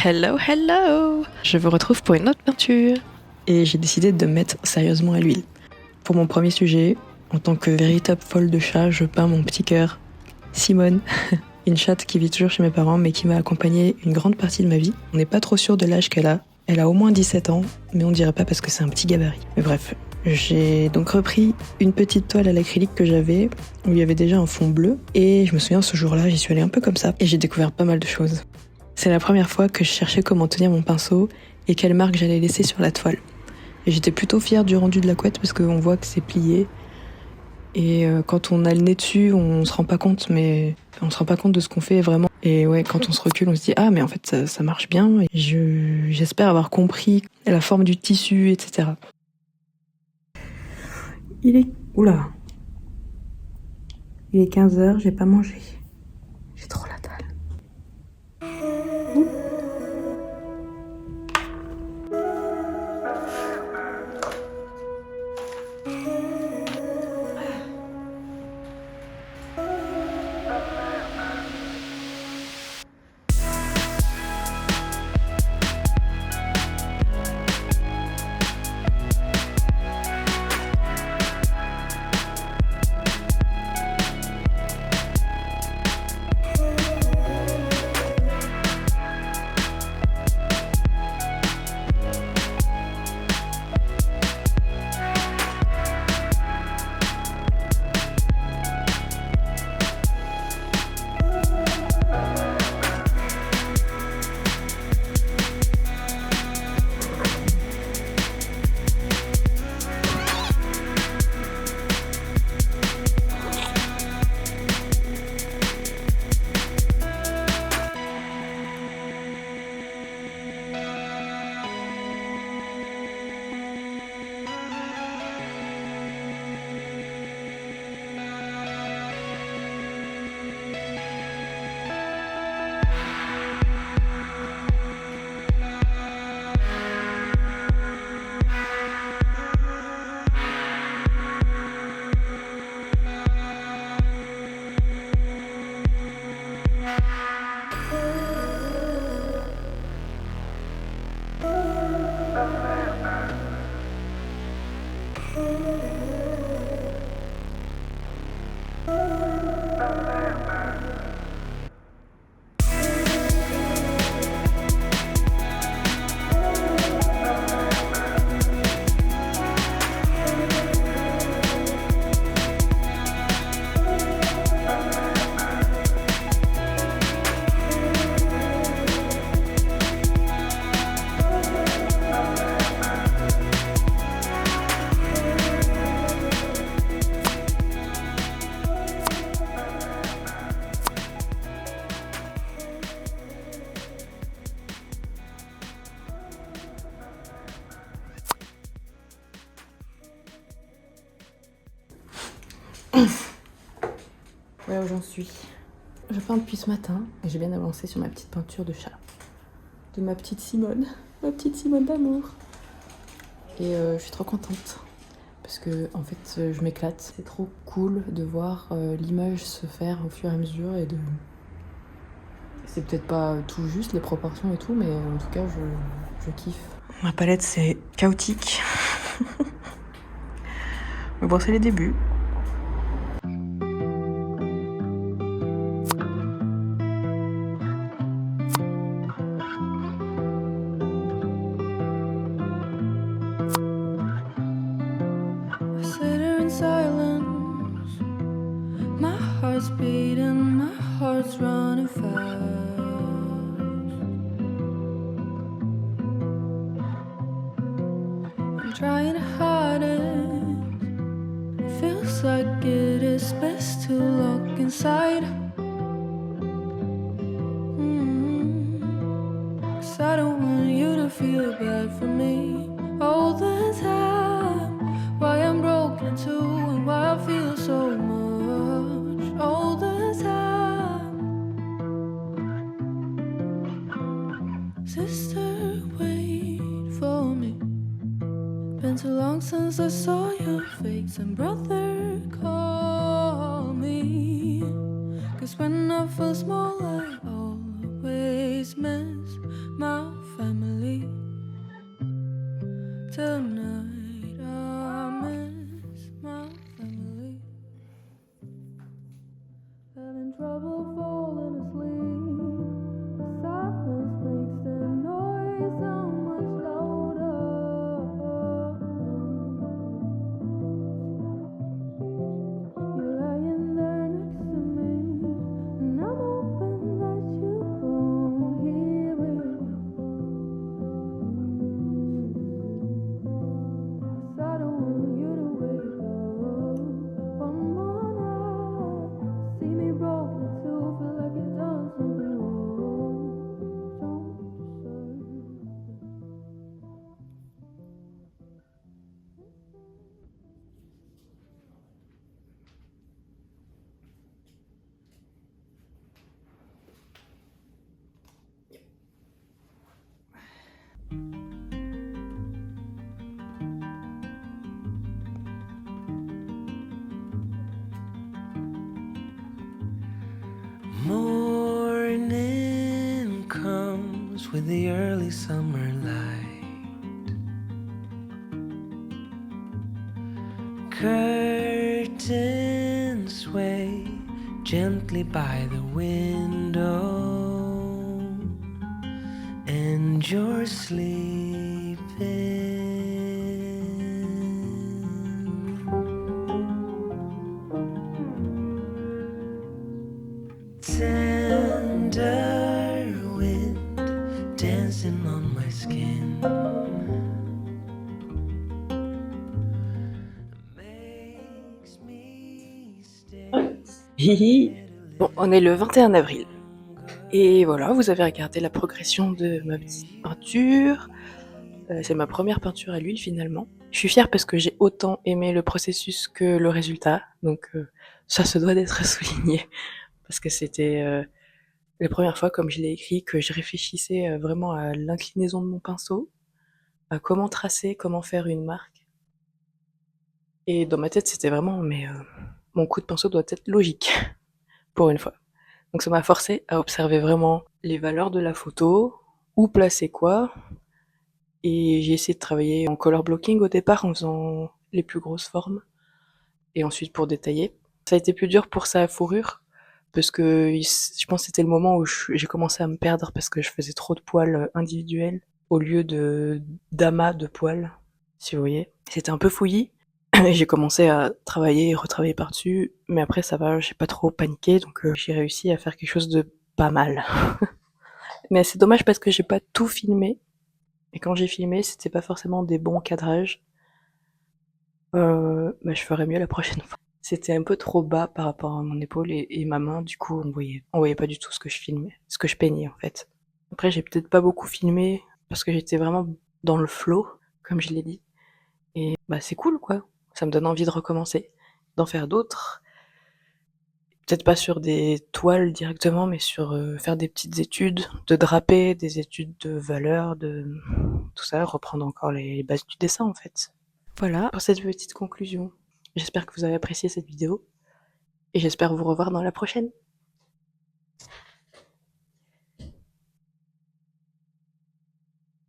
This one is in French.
Hello, hello! Je vous retrouve pour une autre peinture. Et j'ai décidé de me mettre sérieusement à l'huile. Pour mon premier sujet, en tant que véritable folle de chat, je peins mon petit cœur. Simone, une chatte qui vit toujours chez mes parents mais qui m'a accompagnée une grande partie de ma vie. On n'est pas trop sûr de l'âge qu'elle a. Elle a au moins 17 ans, mais on dirait pas parce que c'est un petit gabarit. Mais bref, j'ai donc repris une petite toile à l'acrylique que j'avais, où il y avait déjà un fond bleu. Et je me souviens, ce jour-là, j'y suis allée un peu comme ça. Et j'ai découvert pas mal de choses. C'est la première fois que je cherchais comment tenir mon pinceau et quelle marque j'allais laisser sur la toile. Et j'étais plutôt fière du rendu de la couette parce qu'on voit que c'est plié. Et quand on a le nez dessus, on se rend pas compte, on se rend pas compte de ce qu'on fait vraiment. Et ouais, quand on se recule, on se dit ah mais en fait ça marche bien. Et j'espère avoir compris la forme du tissu, etc. Il est 15h, j'ai pas mangé. J'ai trop la dalle. Voilà où j'en suis. Je peins depuis ce matin et j'ai bien avancé sur ma petite peinture de chat. De ma petite Simone d'amour. Et je suis trop contente parce que en fait je m'éclate. C'est trop cool de voir l'image se faire au fur et à mesure et de... C'est peut-être pas tout juste les proportions et tout, mais en tout cas je kiffe. Ma palette c'est chaotique. Mais bon, c'est les débuts. Silence, my heart's beating, my heart's running fast. I'm trying to hide it. Feels like it is best to look inside. 'Cause I don't want you to feel bad for me all the time. Why I'm broken too and why I feel so much all the time. Sister, wait for me. Been too long since I saw your face. And brother, call me. 'Cause when I feel small I always miss my trouble falling asleep. Silence makes the noise sound much louder. You're lying there next to me, and I'm hoping that you won't hear it. 'Cause I don't want you to wake up one more night. See me broken too, feel like you've done something wrong. Don't deserve it. Morning comes with the early summer light. Curtains sway gently by the window, and you're sleeping. Tender wind dancing on my skin makes me stay. Hihi. Bon, on est le 21 avril. Et voilà, vous avez regardé la progression de ma petite peinture. C'est ma première peinture à l'huile finalement. Je suis fière parce que j'ai autant aimé le processus que le résultat. Donc ça se doit d'être souligné. Parce que c'était la première fois, comme je l'ai écrit, que je réfléchissais vraiment à l'inclinaison de mon pinceau, à comment tracer, comment faire une marque. Et dans ma tête, c'était vraiment, mais mon coup de pinceau doit être logique, pour une fois. Donc ça m'a forcé à observer vraiment les valeurs de la photo, où placer quoi, et j'ai essayé de travailler en color blocking au départ, en faisant les plus grosses formes, et ensuite pour détailler. Ça a été plus dur pour sa fourrure, parce que je pense que c'était le moment où j'ai commencé à me perdre parce que je faisais trop de poils individuels au lieu de d'amas de poils, si vous voyez. C'était un peu fouillis et j'ai commencé à travailler et retravailler par-dessus, mais après ça va, j'ai pas trop paniqué, donc j'ai réussi à faire quelque chose de pas mal. Mais c'est dommage parce que j'ai pas tout filmé, et quand j'ai filmé, c'était pas forcément des bons cadrages. Bah, je ferai mieux la prochaine fois. C'était un peu trop bas par rapport à mon épaule et ma main, du coup on voyait pas du tout ce que je filmais, ce que je peignais en fait. Après j'ai peut-être pas beaucoup filmé parce que j'étais vraiment dans le flow, comme je l'ai dit. Et bah c'est cool quoi, ça me donne envie de recommencer, d'en faire d'autres. Peut-être pas sur des toiles directement, mais sur faire des petites études de drapé, des études de valeur, de tout ça, reprendre encore les bases du dessin en fait. Voilà pour cette petite conclusion. J'espère que vous avez apprécié cette vidéo et j'espère vous revoir dans la prochaine.